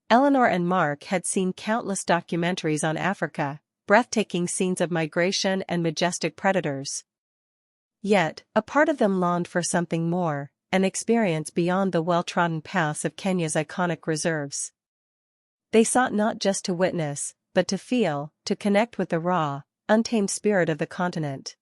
Eleanor and Mark had seen countless documentaries on Africa, breathtaking scenes of migration and majestic predators. Yet, a part of them longed for something more, an experience beyond the well-trodden paths of Kenya's iconic reserves. They sought not just to witness, but to feel, to connect with the raw, untamed spirit of the continent.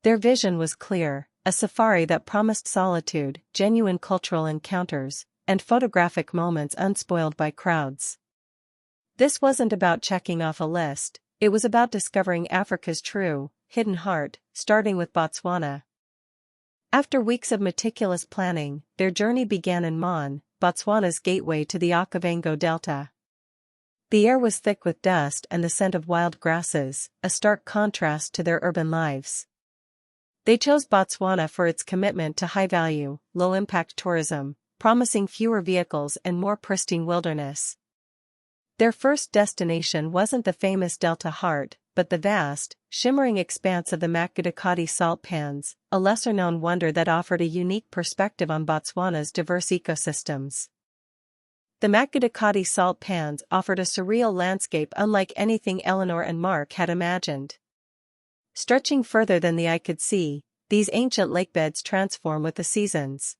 Their vision was clear, a safari that promised solitude, genuine cultural encounters, and photographic moments unspoiled by crowds. This wasn't about checking off a list, it was about discovering Africa's true, hidden heart, starting with Botswana. After weeks of meticulous planning, their journey began in Mon, Botswana's gateway to the Okavango Delta. The air was thick with dust and the scent of wild grasses, a stark contrast to their urban lives. They chose Botswana for its commitment to high-value, low-impact tourism, promising fewer vehicles and more pristine wilderness. Their first destination wasn't the famous Delta Heart, but the vast, shimmering expanse of the Makgadikgadi salt pans, a lesser-known wonder that offered a unique perspective on Botswana's diverse ecosystems. The Makgadikgadi salt pans offered a surreal landscape unlike anything Eleanor and Mark had imagined. Stretching further than the eye could see, these ancient lakebeds transform with the seasons.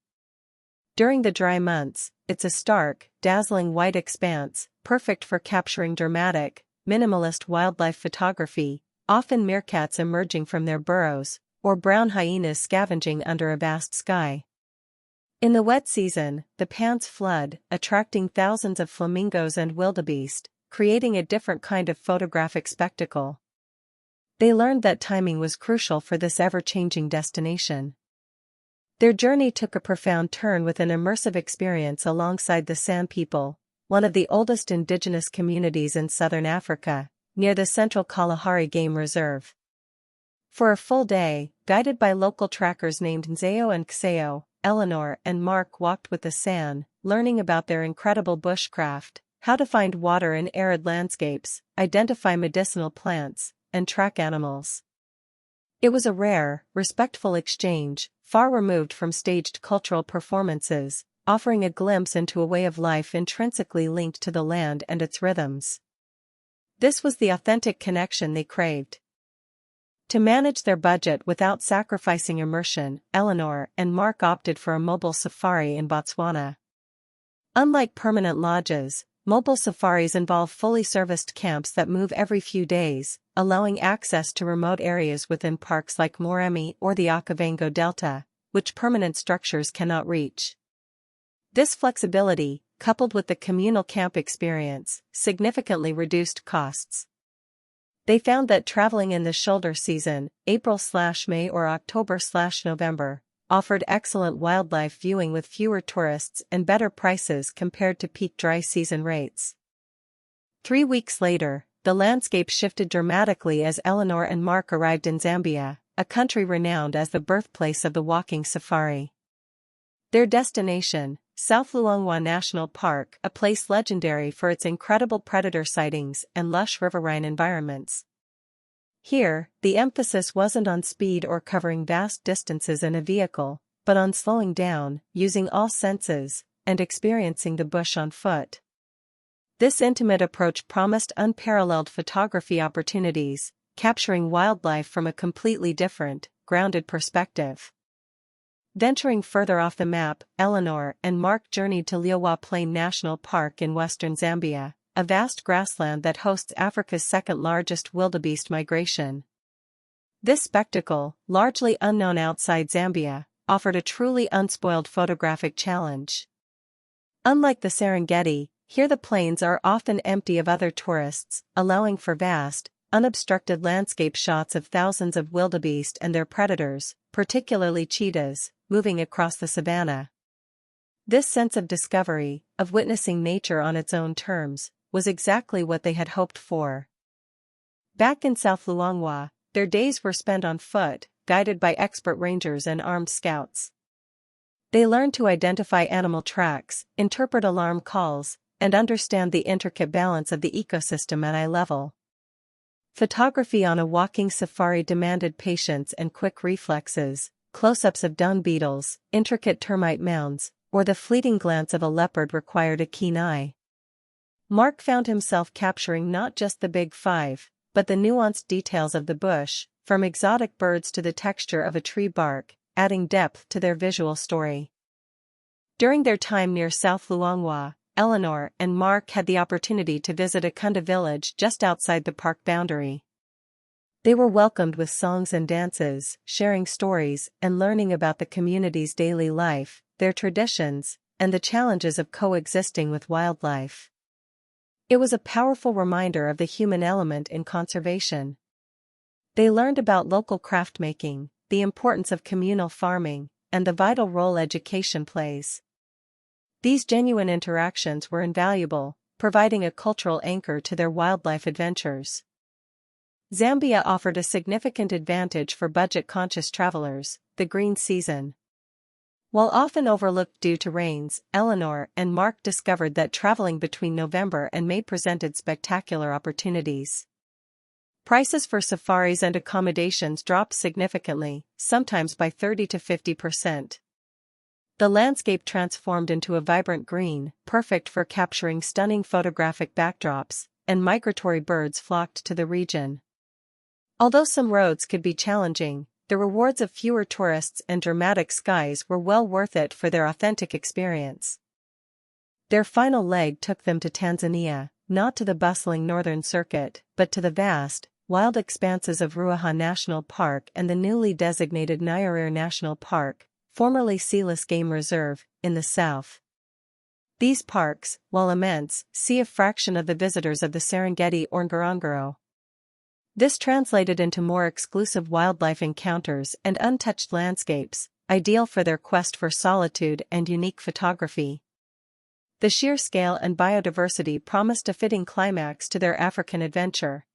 During the dry months, it's a stark, dazzling white expanse, perfect for capturing dramatic, minimalist wildlife photography, often meerkats emerging from their burrows, or brown hyenas scavenging under a vast sky. In the wet season, the pans flood, attracting thousands of flamingos and wildebeest, creating a different kind of photographic spectacle. They learned that timing was crucial for this ever-changing destination. Their journey took a profound turn with an immersive experience alongside the San people, one of the oldest indigenous communities in southern Africa, near the Central Kalahari Game Reserve. For a full day, guided by local trackers named Nzeo and Kseo, Eleanor and Mark walked with the San, learning about their incredible bushcraft, how to find water in arid landscapes, identify medicinal plants, and track animals. It was a rare, respectful exchange, far removed from staged cultural performances, offering a glimpse into a way of life intrinsically linked to the land and its rhythms. This was the authentic connection they craved. To manage their budget without sacrificing immersion, Eleanor and Mark opted for a mobile safari in Botswana. Unlike permanent lodges, mobile safaris involve fully serviced camps that move every few days, allowing access to remote areas within parks like Moremi or the Okavango Delta, which permanent structures cannot reach. This flexibility, coupled with the communal camp experience, significantly reduced costs. They found that traveling in the shoulder season, April/May or October/November, offered excellent wildlife viewing with fewer tourists and better prices compared to peak dry season rates. 3 weeks later, the landscape shifted dramatically as Eleanor and Mark arrived in Zambia, a country renowned as the birthplace of the walking safari. Their destination, South Luangwa National Park, a place legendary for its incredible predator sightings and lush riverine environments. Here, the emphasis wasn't on speed or covering vast distances in a vehicle, but on slowing down, using all senses, and experiencing the bush on foot. This intimate approach promised unparalleled photography opportunities, capturing wildlife from a completely different, grounded perspective. Venturing further off the map, Eleanor and Mark journeyed to Luangwa Plain National Park in western Zambia, a vast grassland that hosts Africa's second-largest wildebeest migration. This spectacle, largely unknown outside Zambia, offered a truly unspoiled photographic challenge. Unlike the Serengeti, here the plains are often empty of other tourists, allowing for vast, unobstructed landscape shots of thousands of wildebeest and their predators, particularly cheetahs, moving across the savanna. This sense of discovery, of witnessing nature on its own terms, was exactly what they had hoped for. Back in South Luangwa, their days were spent on foot, guided by expert rangers and armed scouts. They learned to identify animal tracks, interpret alarm calls, and understand the intricate balance of the ecosystem at eye level. Photography on a walking safari demanded patience and quick reflexes, close-ups of dung beetles, intricate termite mounds, or the fleeting glance of a leopard required a keen eye. Mark found himself capturing not just the big five, but the nuanced details of the bush, from exotic birds to the texture of a tree bark, adding depth to their visual story. During their time near South Luangwa, Eleanor and Mark had the opportunity to visit a Kunda village just outside the park boundary. They were welcomed with songs and dances, sharing stories and learning about the community's daily life, their traditions, and the challenges of coexisting with wildlife. It was a powerful reminder of the human element in conservation. They learned about local craft making, the importance of communal farming, and the vital role education plays. These genuine interactions were invaluable, providing a cultural anchor to their wildlife adventures. Zambia offered a significant advantage for budget-conscious travelers: the green season. While often overlooked due to rains, Eleanor and Mark discovered that traveling between November and May presented spectacular opportunities. Prices for safaris and accommodations dropped significantly, sometimes by 30 to 50%. The landscape transformed into a vibrant green, perfect for capturing stunning photographic backdrops, and migratory birds flocked to the region. Although some roads could be challenging, the rewards of fewer tourists and dramatic skies were well worth it for their authentic experience. Their final leg took them to Tanzania, not to the bustling northern circuit, but to the vast, wild expanses of Ruaha National Park and the newly designated Nyerere National Park, formerly Sealess Game Reserve, in the south. These parks, while immense, see a fraction of the visitors of the Serengeti or Ngorongoro. This translated into more exclusive wildlife encounters and untouched landscapes, ideal for their quest for solitude and unique photography. The sheer scale and biodiversity promised a fitting climax to their African adventure.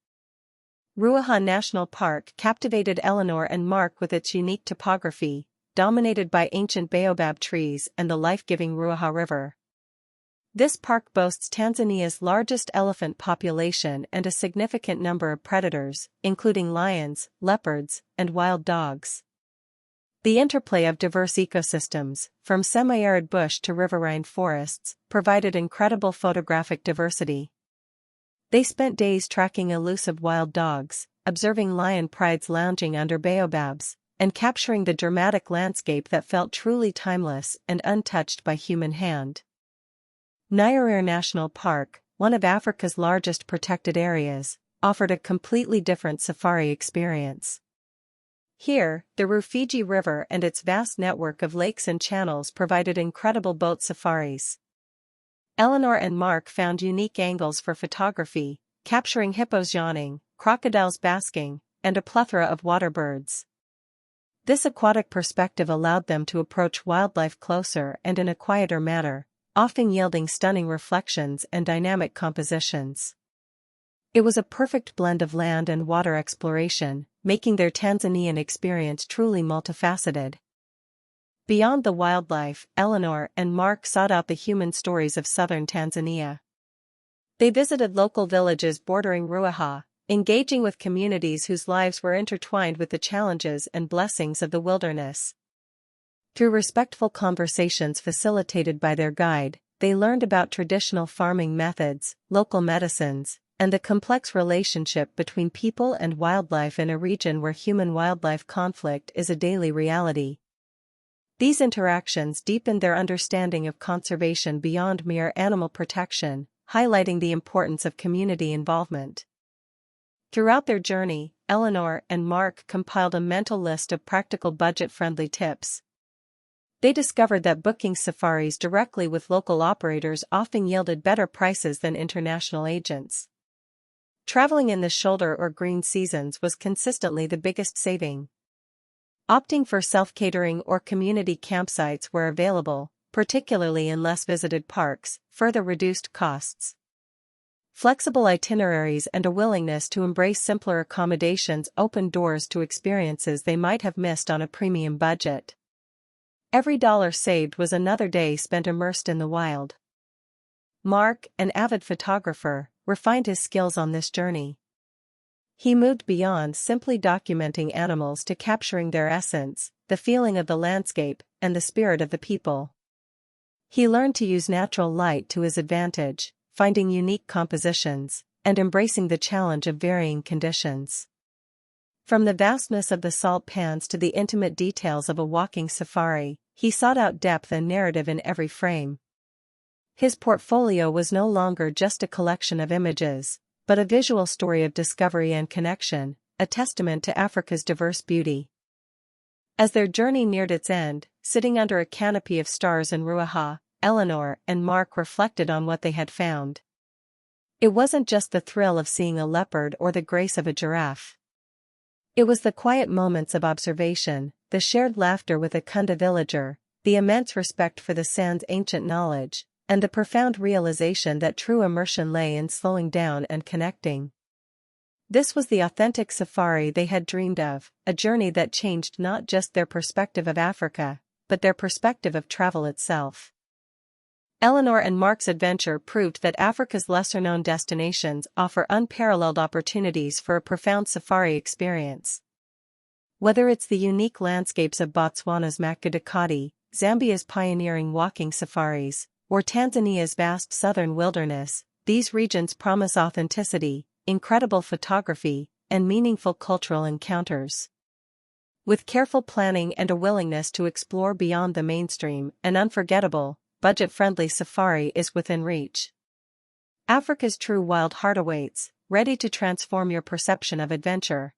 Ruaha National Park captivated Eleanor and Mark with its unique topography, dominated by ancient baobab trees and the life-giving Ruaha River. This park boasts Tanzania's largest elephant population and a significant number of predators, including lions, leopards, and wild dogs. The interplay of diverse ecosystems, from semi-arid bush to riverine forests, provided incredible photographic diversity. They spent days tracking elusive wild dogs, observing lion prides lounging under baobabs, and capturing the dramatic landscape that felt truly timeless and untouched by human hand. Nyerere National Park, one of Africa's largest protected areas, offered a completely different safari experience. Here, the Rufiji River and its vast network of lakes and channels provided incredible boat safaris. Eleanor and Mark found unique angles for photography, capturing hippos yawning, crocodiles basking, and a plethora of water birds. This aquatic perspective allowed them to approach wildlife closer and in a quieter manner, often yielding stunning reflections and dynamic compositions. It was a perfect blend of land and water exploration, making their Tanzanian experience truly multifaceted. Beyond the wildlife, Eleanor and Mark sought out the human stories of southern Tanzania. They visited local villages bordering Ruaha, engaging with communities whose lives were intertwined with the challenges and blessings of the wilderness. Through respectful conversations facilitated by their guide, they learned about traditional farming methods, local medicines, and the complex relationship between people and wildlife in a region where human-wildlife conflict is a daily reality. These interactions deepened their understanding of conservation beyond mere animal protection, highlighting the importance of community involvement. Throughout their journey, Eleanor and Mark compiled a mental list of practical budget-friendly tips. They discovered that booking safaris directly with local operators often yielded better prices than international agents. Traveling in the shoulder or green seasons was consistently the biggest saving. Opting for self-catering or community campsites where available, particularly in less visited parks, further reduced costs. Flexible itineraries and a willingness to embrace simpler accommodations opened doors to experiences they might have missed on a premium budget. Every dollar saved was another day spent immersed in the wild. Mark, an avid photographer, refined his skills on this journey. He moved beyond simply documenting animals to capturing their essence, the feeling of the landscape, and the spirit of the people. He learned to use natural light to his advantage, finding unique compositions, and embracing the challenge of varying conditions. From the vastness of the salt pans to the intimate details of a walking safari, he sought out depth and narrative in every frame. His portfolio was no longer just a collection of images, but a visual story of discovery and connection, a testament to Africa's diverse beauty. As their journey neared its end, sitting under a canopy of stars in Ruaha, Eleanor and Mark reflected on what they had found. It wasn't just the thrill of seeing a leopard or the grace of a giraffe. It was the quiet moments of observation, the shared laughter with a Kunda villager, the immense respect for the sand's ancient knowledge, and the profound realization that true immersion lay in slowing down and connecting. This was the authentic safari they had dreamed of, a journey that changed not just their perspective of Africa, but their perspective of travel itself. Eleanor and Mark's adventure proved that Africa's lesser-known destinations offer unparalleled opportunities for a profound safari experience. Whether it's the unique landscapes of Botswana's Makgadikati, Zambia's pioneering walking safaris, or Tanzania's vast southern wilderness, these regions promise authenticity, incredible photography, and meaningful cultural encounters. With careful planning and a willingness to explore beyond the mainstream, an unforgettable, budget-friendly safari is within reach. Africa's true wild heart awaits, ready to transform your perception of adventure.